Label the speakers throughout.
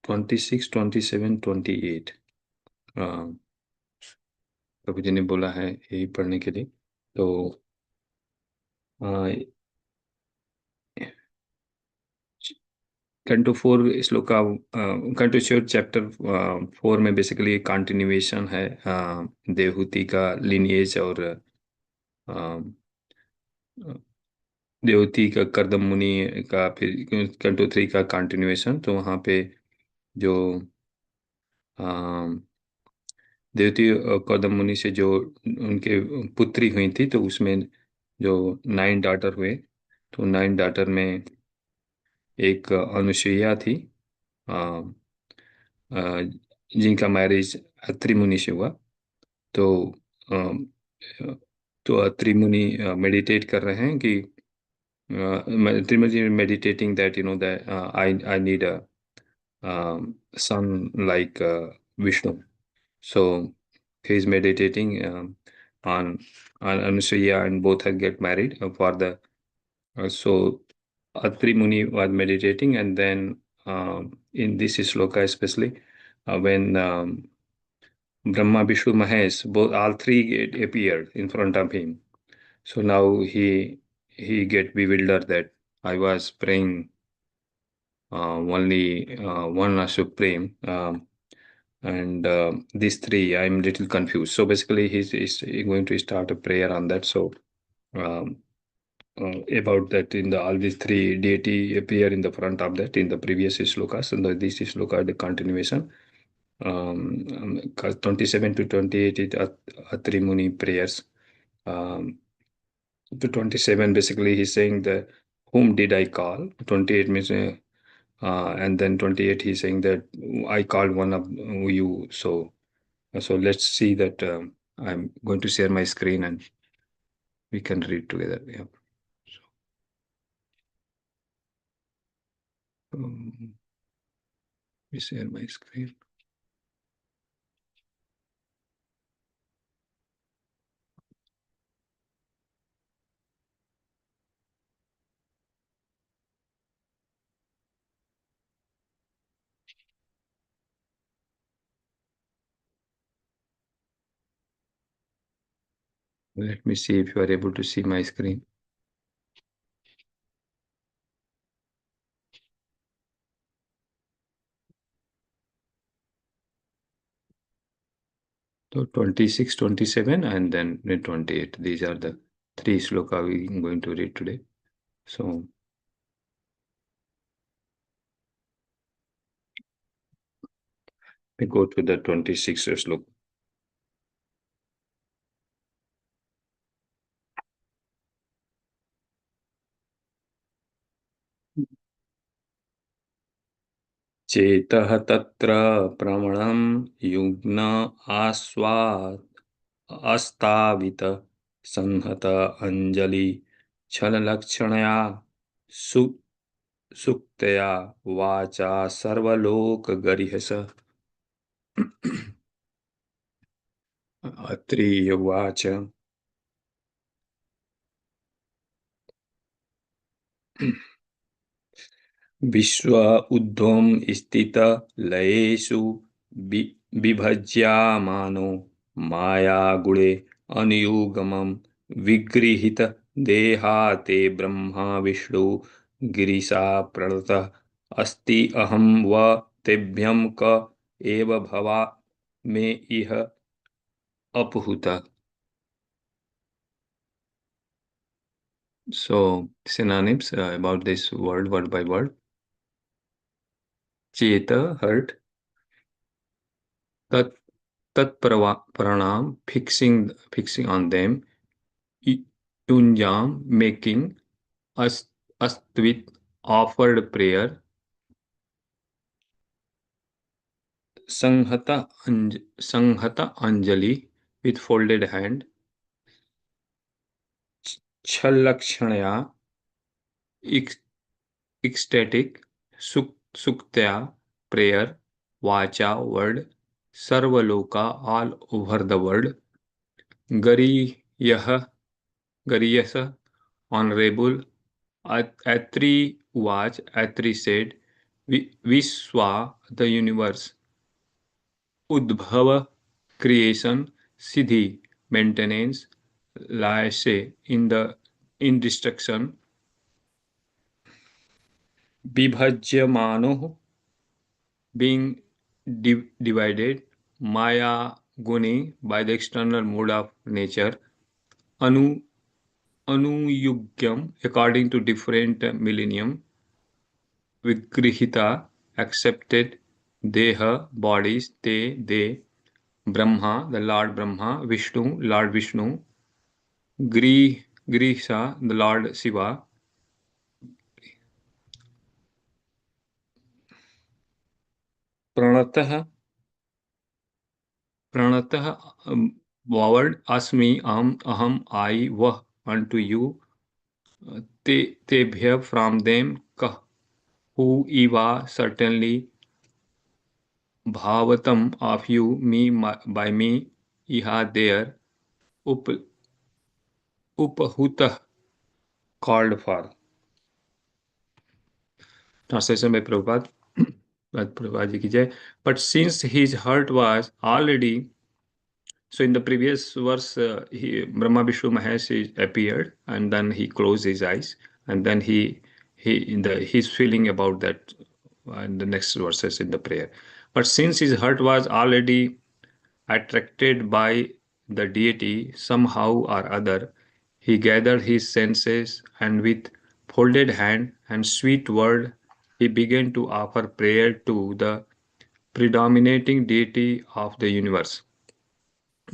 Speaker 1: 26, 27, 28 प्रभु जी ने बोला है यही पढ़ने के लिए। तो कंटो 4 श्लोका कंटो श्योर चैप्टर 4 में बेसिकली कंटिन्यूएशन है देवहूति का लिनिएज और देवहूति का कर्दम मुनि का, फिर कंटो 3 का कंटिन्यूएशन। तो वहाँ पे जो देवती कर्दम मुनि से जो उनके पुत्री हुई थी, तो उसमें जो 9 डॉटर हुए, तो 9 डॉटर में एक अनुसुईया थी, अ, अ, जिनका मैरिज अत्रि मुनि से हुआ। तो अ, तो अत्रि मुनि मेडिटेट कर रहे हैं कि अत्रि मुनि meditating that that I need a son like Vishnu. So he's meditating on Anusuya, and both have get married for the. So Atri Muni was meditating, and then in this shloka especially, when Brahma, Vishnu, Mahesh, both all three appeared in front of him. So now he get bewildered that I was praying only one Supreme. And these three, I'm little confused. So basically, he's going to start a prayer on that. So um, about that, in the all these three deity appear in the front of that in the previous shlokas, and this shloka the continuation. 27 to 28 is Atri Muni prayers. To 27, basically, he's saying that whom did I call? 28 means. And then 28, he's saying that I called one of you. So let's see that I'm going to share my screen and we can read together. Yeah. So, we share my screen. Let me see if you are able to see my screen. So 26, 27, and then 28. These are the three sloka we're going to read today. So we go to the 26th sloka. चेतः तत्र प्रमणं युग्न आस्वात् अस्तावित संहत अंजलि छललक्षणया सु सुक्तया वाचा सर्वलोक गरिहस। अत्रि उवाच विश्व ऊर्ध्वं स्थित लयेषु विभज्यमानो मायागुणे अनुयुगमं विगृहीत देहा ते ब्रह्मा विष्णु गिरिशा प्रणतः अस्ति अहं व तेभ्यं क एव भवा मे इह अपहूत. So synonyms about this word by word. Cheta, hurt. Tat pranam, fixing on them. Yunjam, making. Astvit, offered prayer. Sanghata anjali, with folded hand. Challakshanya, ecstatic. Suktya, prayer. Vacha, word. Sarvaloka, all over the world. Gariyah, Gariyasa, honorable. Atri watch, Atri said, Vishwa, the universe, Udbhava, creation, Siddhi, maintenance, Layashe, in destruction, Vibhajyamano, being divided, Maya Guni, by the external mode of nature, Anu Anuyugyam, according to different millennium, Vigrihita, accepted, Deha, bodies, they, Brahma, the Lord Brahma, Vishnu, Lord Vishnu, Grisha, the Lord Shiva, Pranatah, Pranatah, vowed, Asmi, Aham, I, Vah, unto you, Tebhya, from them, Kah, who, Eva, certainly, Bhavatam, of you, me, by me, Iha, there, Up, Upahutah, called for. Translation by Prabhupada. Prabhupada ji ki jai. But since his heart was already, so in the previous verse, Brahma Vishnu Mahesh appeared, and then he closed his eyes, and then he's feeling about that in the next verses in the prayer. But since his heart was already attracted by the deity somehow or other, he gathered his senses and with folded hand and sweet word he began to offer prayer to the predominating deity of the universe.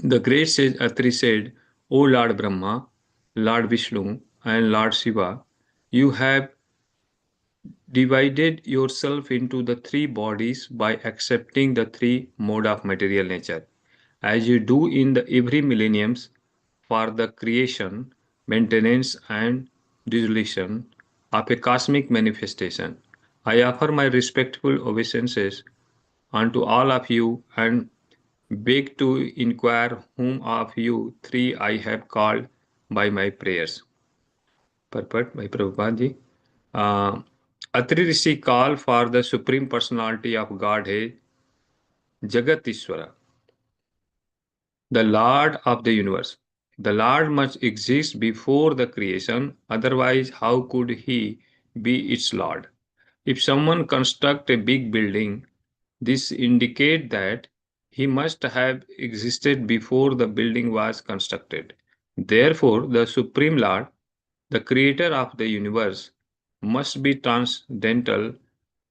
Speaker 1: The great sage Atri said, O Lord Brahma, Lord Vishnu, and Lord Shiva, you have divided yourself into the three bodies by accepting the three mode of material nature, as you do in the every millenniums for the creation, maintenance, and dissolution of a cosmic manifestation. I offer my respectful obeisances unto all of you and beg to inquire whom of you three I have called by my prayers. Purport by Prabhupada ji. Uh, Atri Rishi called for the Supreme Personality of Godhead, Jagat Ishvara, the Lord of the universe. The Lord must exist before the creation, otherwise, how could he be its Lord? If someone construct a big building, this indicate that he must have existed before the building was constructed. Therefore, the Supreme Lord, the creator of the universe, must be transcendental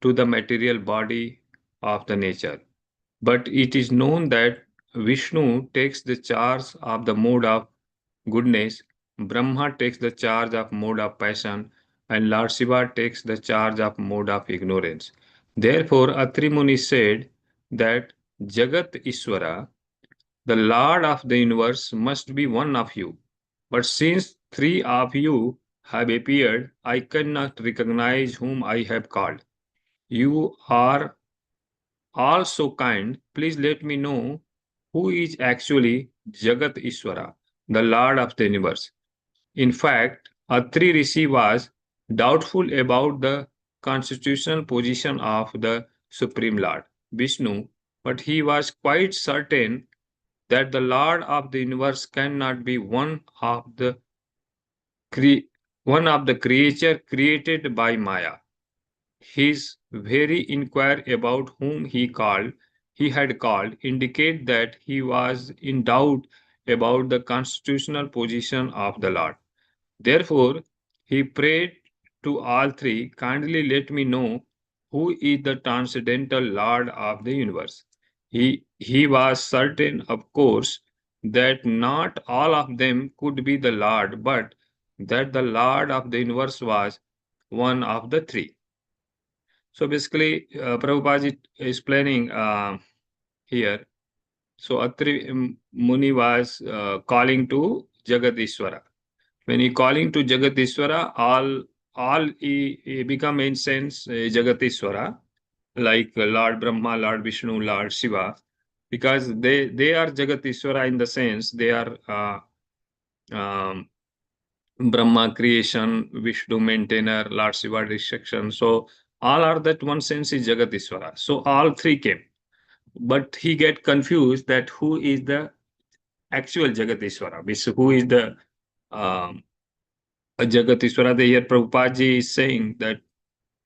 Speaker 1: to the material body of the nature. But it is known that Vishnu takes the charge of the mode of goodness, Brahma takes the charge of mode of passion, and Lord Shiva takes the charge of mode of ignorance. Therefore, Atri Muni said that Jagat Ishvara, the Lord of the universe, must be one of you. But since three of you have appeared, I cannot recognize whom I have called. You are all so kind, please let me know who is actually Jagat Ishvara, the Lord of the universe. In fact, Atri Rishi was doubtful about the constitutional position of the Supreme Lord, Vishnu, but he was quite certain that the Lord of the universe cannot be one of the creature created by Maya. His very inquiry about whom he had called, indicate that he was in doubt about the constitutional position of the Lord. Therefore, he prayed to all three, kindly let me know who is the transcendental Lord of the universe. He was certain, of course, that not all of them could be the Lord, but that the Lord of the universe was one of the three. So basically, Prabhupada is explaining here. So Atri Muni was calling to Jagadishwara. When he calling to Jagatishvara, all he become in sense Jagatishvara, like Lord Brahma, Lord Vishnu, Lord Shiva, because they are Jagatishvara in the sense they are um, Brahma creation, Vishnu maintainer, Lord Shiva destruction. So all are that one sense is Jagatishvara. So all three came. But he get confused that who is the actual Jagatishvara, which who is the um, Jagatishvara. The here Prabhupada ji is saying that,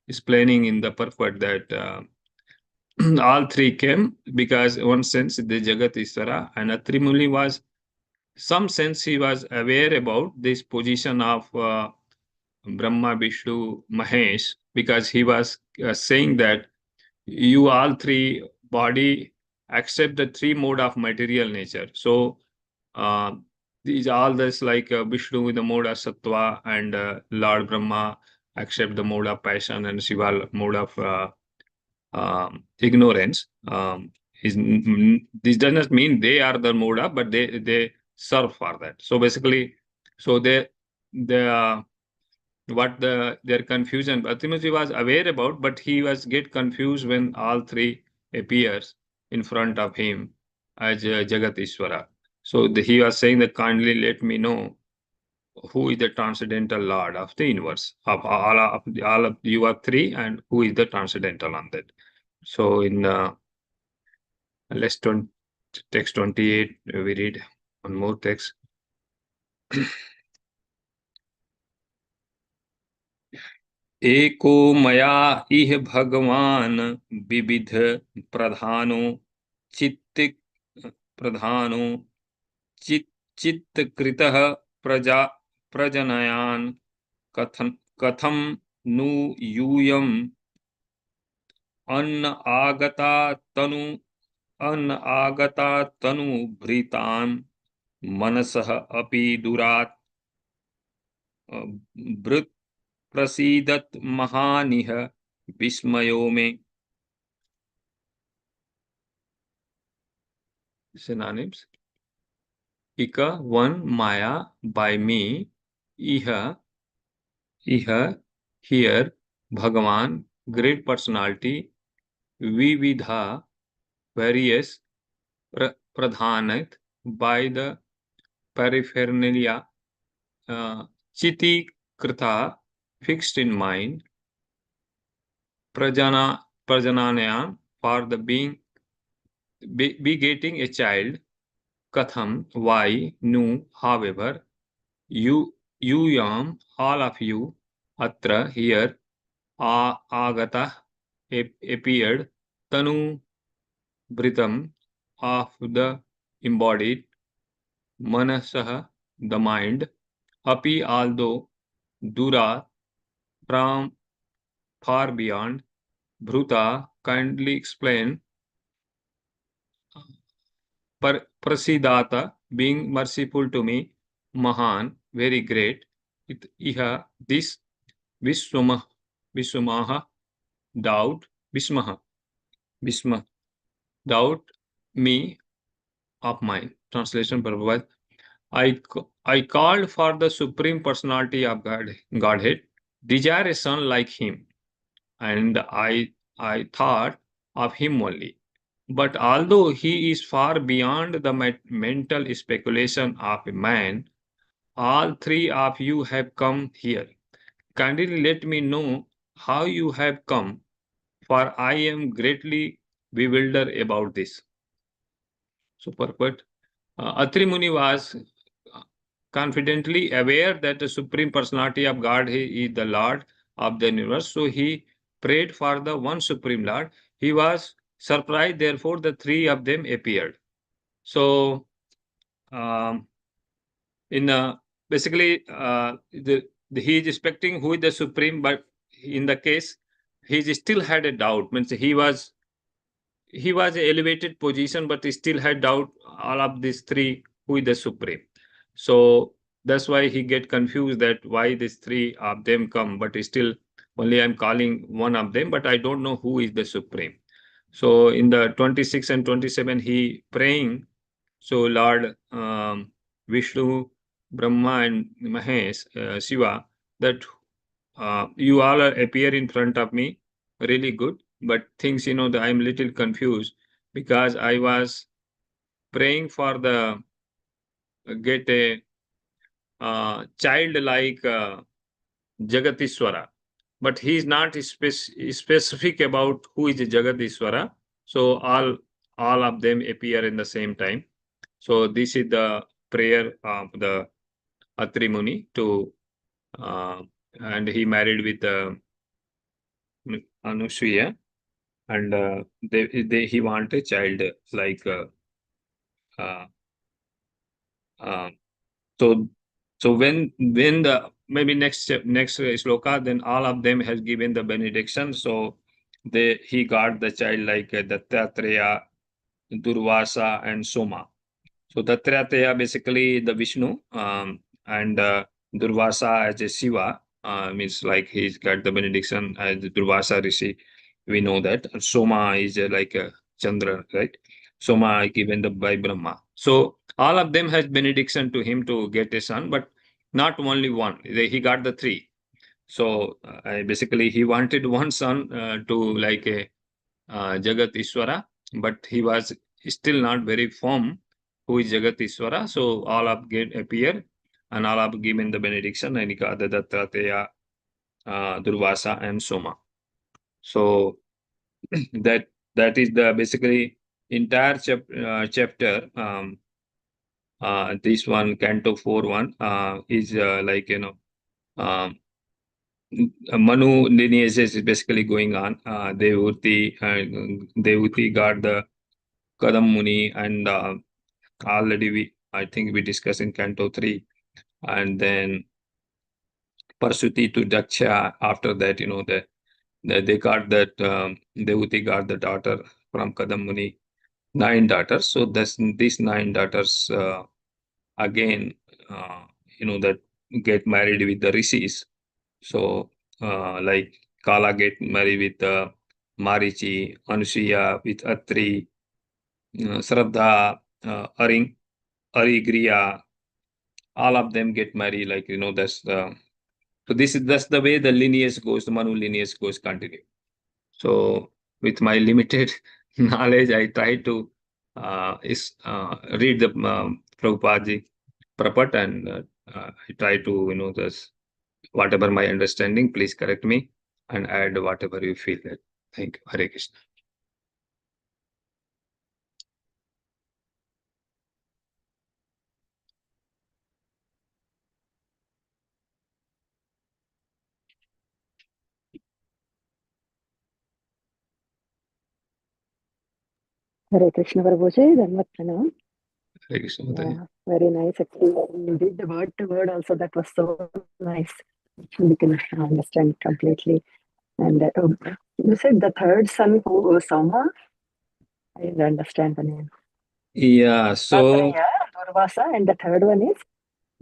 Speaker 1: explaining in the purport that all three came because one sense the Jagatishvara, and Atrimuli was some sense he was aware about this position of Brahma, Vishnu, Mahesh, because he was saying that you all three body accept the three mode of material nature. So uh, these all this like Vishnu in the mode of sattva, and Lord Brahma accept the mode of passion, and Shiva mode of ignorance. This does not mean they are the mode of, but they serve for that. So basically, so the what their confusion Bhaktivinoda was aware about, but he was get confused when all three appears in front of him as Jagatishvara. So he was saying that kindly let me know who is the transcendental Lord of the universe of all of you are three, and who is the transcendental on that. So in let's text 28 we read one more text. एको मया इह भगवान विविध प्रधानो चित्त प्रधानो चित चित्तकृतः प्रजा प्रजनयान कथम कथम नु यूयम अन्न आगता तनु अन्न आगता तनु भृतान मनसः अपि दुरात् वृत् प्रसीदत महानिह विस्मयो में. Synonyms: Ika, one, Maya, by me, Iha, here, Bhagavan, great personality, Vividha, various, Pradhanat, by the paraphernalia, Chiti Krita, fixed in mind, Prajananayan, for the being, begetting a child, Katham, why, nu, however, you yam, all of you, atra, here, agata, appeared, tanu, britam, of the embodied, manasah, the mind, api, although, dura, from, far beyond, bhruta, kindly explain, prasidata, being merciful to me, mahan, very great, iha, this, Vishwamaha, doubt, Vishma, doubt me of mine. Translation purpose. I called for the Supreme Personality of Godhead, desire a son like him, and I thought of him only. But although he is far beyond the mental speculation of a man, all three of you have come here. Kindly let me know how you have come, for I am greatly bewildered about this. So, purport. Atri Muni was confidently aware that the Supreme Personality of God is the Lord of the universe. So he prayed for the one Supreme Lord. He was surprised, therefore, the three of them appeared. So, um, in basically, he is expecting who is the Supreme, but in the case, he still had a doubt. Means he was an elevated position, but he still had doubt all of these three who is the Supreme. So that's why he get confused that why these three of them come, but still only I'm calling one of them, but I don't know who is the Supreme. So in the 26 and 27, he praying. So Lord Vishnu, Brahma, and Mahesh, Shiva, that you all appear in front of me, really good. But things, I'm a little confused because I was praying for the get a child like Jagatishwara. but he is not specific about who is Jagat Ishvara. So all of them appear in the same time. So this is the prayer of the Atri Muni to, and he married with Anusuya, and he want a child like uh, uh, so when the maybe next sloka, then all of them has given the benediction. So he got the child like Dattatreya, Durvasa, and Soma. So Dattatreya basically the Vishnu, and Durvasa as a Shiva, means like he's got the benediction as the Durvasa Rishi. We know that. And Soma is like a Chandra, right? Soma given the by Brahma. So all of them has benediction to him to get a son, but not only one. He got the three. So basically he wanted one son to like a Jagat Ishwara, but he was still not very firm who is Jagat Ishwara. So all of get appear and all of given the benediction, and he got the Dattatreya, Durvasa, and Soma. So that is the basically entire chapter. This one Canto 4:1 is like um, Manu lineage is basically going on. Devuti got the Kadam Muni, and already I think we discussed in Canto 3, and then Parsuti to Daksha. After that, they got that Devuti got the daughter from Kadam Muni, 9 daughters. So these 9 daughters again, uh, that get married with the rishis. So like Kala get married with Marichi, Anusuya with Atri, Shraddha, Arigriya, all of them get married. Like that's the so that's the way the lineage goes. The Manu lineage goes continue. So with my limited knowledge, I try to read the Prabhupada Prapat, and I try to this whatever my understanding. Please correct me and add whatever you feel that. Thank you. Hare Krishna.
Speaker 2: Hare Krishna Prabhuji, Dhanvat Pranam.
Speaker 1: Hare Krishna.
Speaker 2: Yeah, very nice. Actually, you did the word to word also. That was so nice. We can understand completely. And you said the third son who was Soma? I didn't understand the name.
Speaker 1: Yeah, so
Speaker 2: Atreya, Durvasa, and the third one is?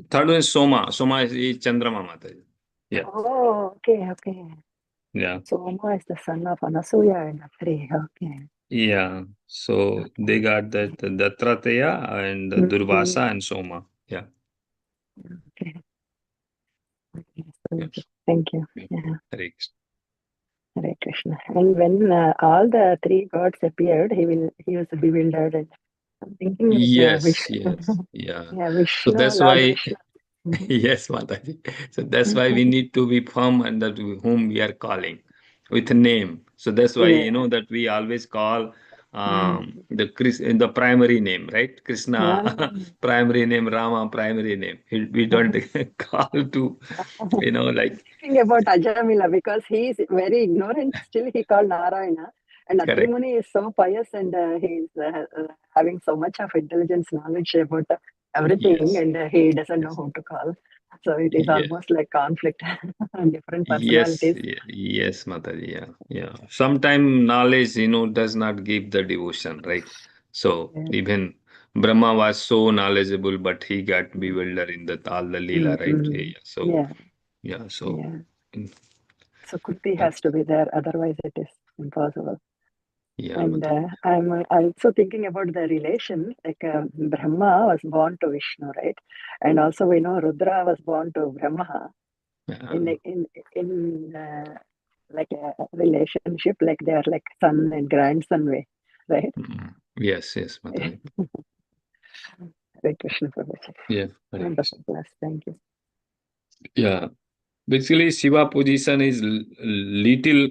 Speaker 1: third one is Soma. Soma is Chandrama Mataji. Yeah.
Speaker 2: Oh, okay.
Speaker 1: Yeah.
Speaker 2: Soma is the son of Anasuya and Atreya. Okay.
Speaker 1: Yeah. So they got that Dattatreya and Durvasa and Soma. Yeah.
Speaker 2: Okay.
Speaker 1: Yes.
Speaker 2: Thank you.
Speaker 1: Yeah.
Speaker 2: Yeah.
Speaker 1: Hare Krishna.
Speaker 2: Hare Krishna. And when all the three gods appeared, he was bewildered. And I'm thinking like
Speaker 1: Yes,
Speaker 2: Vishnu.
Speaker 1: yeah.
Speaker 2: Yeah,
Speaker 1: So
Speaker 2: Vishnu,
Speaker 1: that's
Speaker 2: Lord
Speaker 1: why,
Speaker 2: Vishnu.
Speaker 1: yes, Mataji. So that's why we need to be firm under whom we are calling with a name. So that's why
Speaker 2: Yeah.
Speaker 1: that we always call
Speaker 2: Mm.
Speaker 1: in the primary name, right? Krishna
Speaker 2: Ah.
Speaker 1: primary name, Rama primary name. We don't call to like
Speaker 2: Thinking about Ajamila because he is very ignorant. Still, he called Narayana. And
Speaker 1: correct.
Speaker 2: Atrimuni is so pious and he is having so much of intelligence, knowledge about everything,
Speaker 1: Yes,
Speaker 2: and he doesn't know
Speaker 1: yes,
Speaker 2: who to call. So it is
Speaker 1: yes.
Speaker 2: almost like conflict, different
Speaker 1: Yes,
Speaker 2: personalities.
Speaker 1: yes, Mataji. Yeah. Sometimes knowledge, does not give the devotion, right? So
Speaker 2: Yeah.
Speaker 1: even Brahma was so knowledgeable, but he got bewildered in all the Leela, right?
Speaker 2: Mm-hmm.
Speaker 1: Yeah. So
Speaker 2: Yeah,
Speaker 1: yeah, so
Speaker 2: yeah.
Speaker 1: mm,
Speaker 2: So Kuti
Speaker 1: uh,
Speaker 2: has to be there, otherwise it is impossible.
Speaker 1: yeah,
Speaker 2: And
Speaker 1: Mataji.
Speaker 2: I'm also thinking about the relation, like Brahma was born to Vishnu, right? And also we know Rudra was born to Brahma in
Speaker 1: Uh,
Speaker 2: like a relationship, like they are like son and grandson way, right?
Speaker 1: yes, Mataji.
Speaker 2: Hare Krishna Prabhuji.
Speaker 1: Yeah, Hare Krishna.
Speaker 2: Wonderful class. Thank you.
Speaker 1: Yeah. Basically, Shiva position is little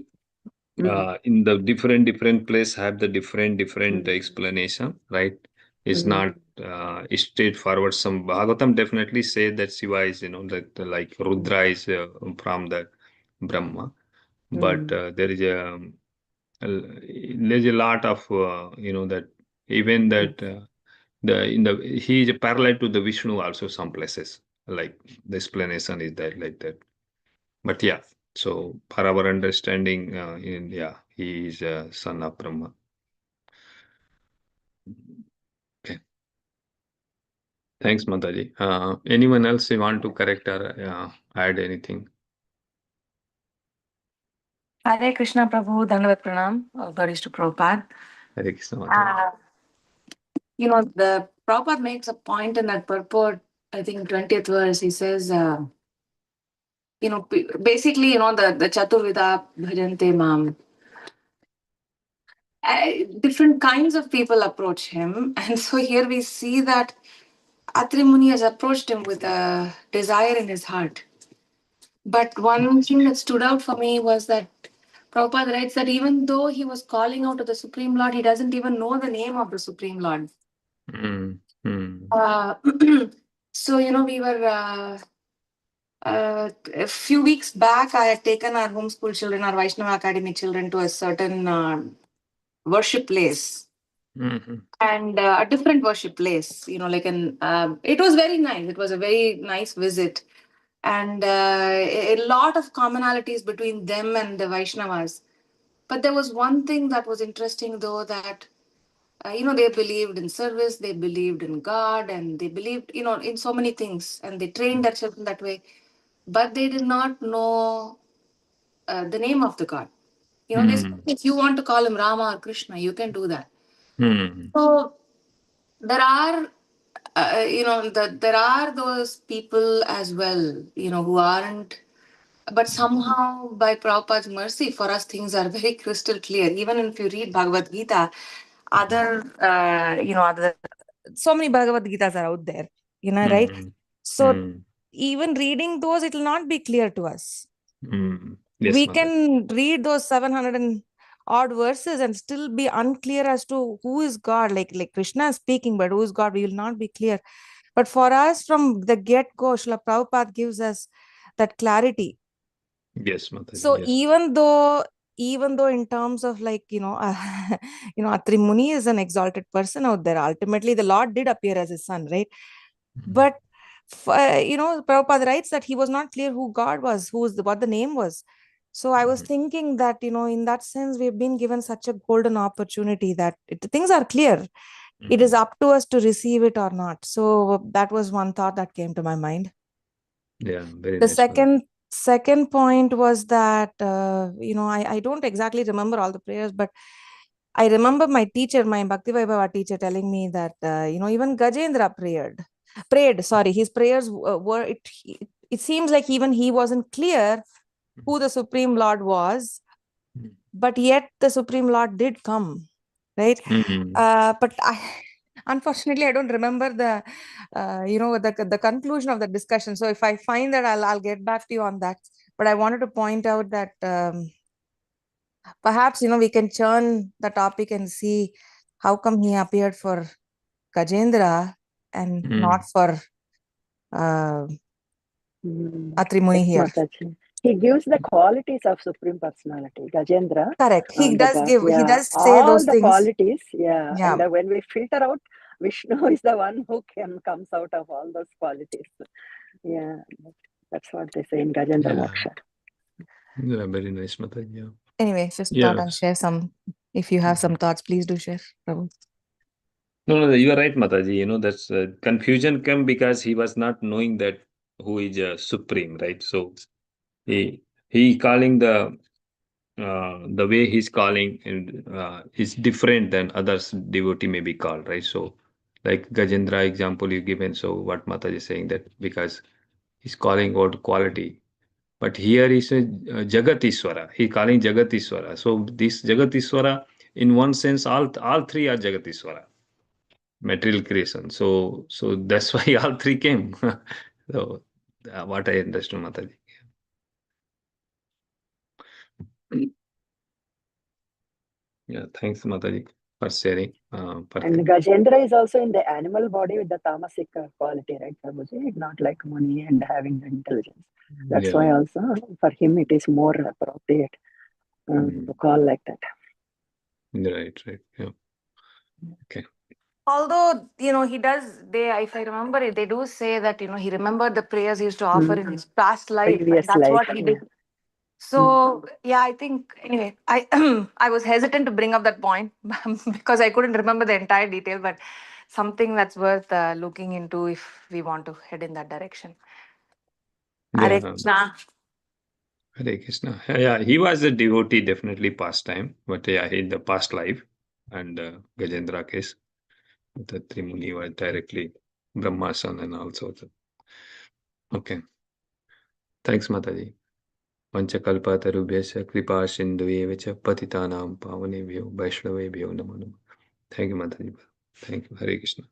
Speaker 1: in the different place have the different explanation, right? It's not straightforward. Some Bhagavatam definitely say that Shiva is, that like Rudra is from the Brahma, but there's a lot of that even that he is parallel to the Vishnu also some places, like the explanation is that like that. But yeah, so for our understanding, yeah, he is a son of Brahma. Okay. Thanks, Mataji. Anyone else you want to correct or add anything?
Speaker 3: Hare Krishna, Prabhu, Dandavat Pranam, glories to Prabhupada.
Speaker 1: Hare Krishna, Mataji.
Speaker 3: The Prabhupada makes a point in that purport, I think 20th verse, he says, basically, the Chaturvida Bhajante Mam. Different kinds of people approach him. And so here we see that Atri Muni has approached him with a desire in his heart. But one thing that stood out for me was that Prabhupada writes that even though he was calling out to the Supreme Lord, he doesn't even know the name of the Supreme Lord.
Speaker 1: Mm, mm,
Speaker 3: So, we were a few weeks back, I had taken our homeschool children, our Vaishnava Academy children, to a certain worship place. And a different worship place, it was very nice. It was a very nice visit. And a lot of commonalities between them and the Vaishnavas. But there was one thing that was interesting, though, that they believed in service, they believed in God, and they believed, in so many things, and they trained their children that way. But they did not know the name of the God. They said, if you want to call him Rama or Krishna, you can do that. So there are, there are those people as well, who aren't. But somehow, by Prabhupada's mercy, for us things are very crystal clear. Even if you read Bhagavad Gita, other so many Bhagavad Gitas are out there, right? So even reading those, it will not be clear to us.
Speaker 1: Yes,
Speaker 3: We
Speaker 1: Mataji.
Speaker 3: can read those 700 and odd verses and still be unclear as to who is God. Like Krishna is speaking, but who is God? We will not be clear. But for us, from the get-go, Srila Prabhupada gives us that clarity.
Speaker 1: Yes, Mataji.
Speaker 3: So
Speaker 1: yes.
Speaker 3: even though in terms of Atri Muni is an exalted person out there, ultimately the Lord did appear as his son, right? But Prabhupada writes that he was not clear who God was, what the name was. So I was thinking that, in that sense, we've been given such a golden opportunity that things are clear. It is up to us to receive it or not. So that was one thought that came to my mind.
Speaker 1: Yeah, very
Speaker 3: The
Speaker 1: nice.
Speaker 3: second point was that, I don't exactly remember all the prayers, but I remember my teacher, my Bhakti Vaibhava teacher, telling me that, even Gajendra prayed, sorry, his prayers were, it seems like even he wasn't clear who the Supreme Lord was, but yet the Supreme Lord did come, right? But unfortunately, I don't remember the conclusion of the discussion. So if I find that, I'll get back to you on that. But I wanted to point out that perhaps, we can churn the topic and see how come he appeared for Gajendra and not for Atri Muni here.
Speaker 2: Mataji. He gives the qualities of Supreme Personality, Gajendra.
Speaker 3: Correct. He does
Speaker 2: God,
Speaker 3: give, he
Speaker 2: yeah,
Speaker 3: does say
Speaker 2: all
Speaker 3: those
Speaker 2: the
Speaker 3: things.
Speaker 2: qualities, yeah.
Speaker 3: Yeah.
Speaker 2: And when we filter out, Vishnu is the one who comes out of all those qualities. Yeah, that's what they say in Gajendra Moksha.
Speaker 1: Yeah, very nice, Mataji. Yeah.
Speaker 3: Anyway, just thought I'll share some. If you have some thoughts, please do share, Prabhu.
Speaker 1: No, you are right, Mataji. That's confusion came because he was not knowing that who is supreme, right? So he calling the way he's calling and is different than others devotee may be called, right? So like Gajendra example you given, so what Mataji is saying that because he's calling out quality, but here is a Jagat Iswara. He calling Jagat Iswara. So this Jagat Iswara, in one sense, all three are Jagat Iswara, material creation. So that's why all three came. So what I understood, Mataji. Yeah, thanks, Mataji, for sharing.
Speaker 2: And
Speaker 1: Perfect.
Speaker 2: Gajendra is also in the animal body with the tamasic quality, right, Prabhuji? Not like Muni and having the intelligence. That's
Speaker 1: Yeah.
Speaker 2: why also for him it is more appropriate to call like that.
Speaker 1: Right, right. Yeah. Okay.
Speaker 3: Although, he does, if I remember it, they do say that, he remembered the prayers he used to offer in his past life.
Speaker 2: Previous
Speaker 3: That's
Speaker 2: life,
Speaker 3: what he did. So, yeah, I think, anyway, I was hesitant to bring up that point because I couldn't remember the entire detail, but something that's worth looking into if we want to head in that direction. Hare
Speaker 1: Yeah.
Speaker 3: Krishna.
Speaker 1: Hare Krishna. Yeah, he was a devotee, definitely past time, but yeah, in the past life. And Gajendra case, the Trimuni was directly Brahma's son and also. Okay. Thanks, Mataji. Panchakalpatarubhyasya kripa sindhuve च पतितानां पावनेभ्यो वैष्णवेभ्यो नमो नमः. Thank you, Mataji. Thank you. Hare Krishna.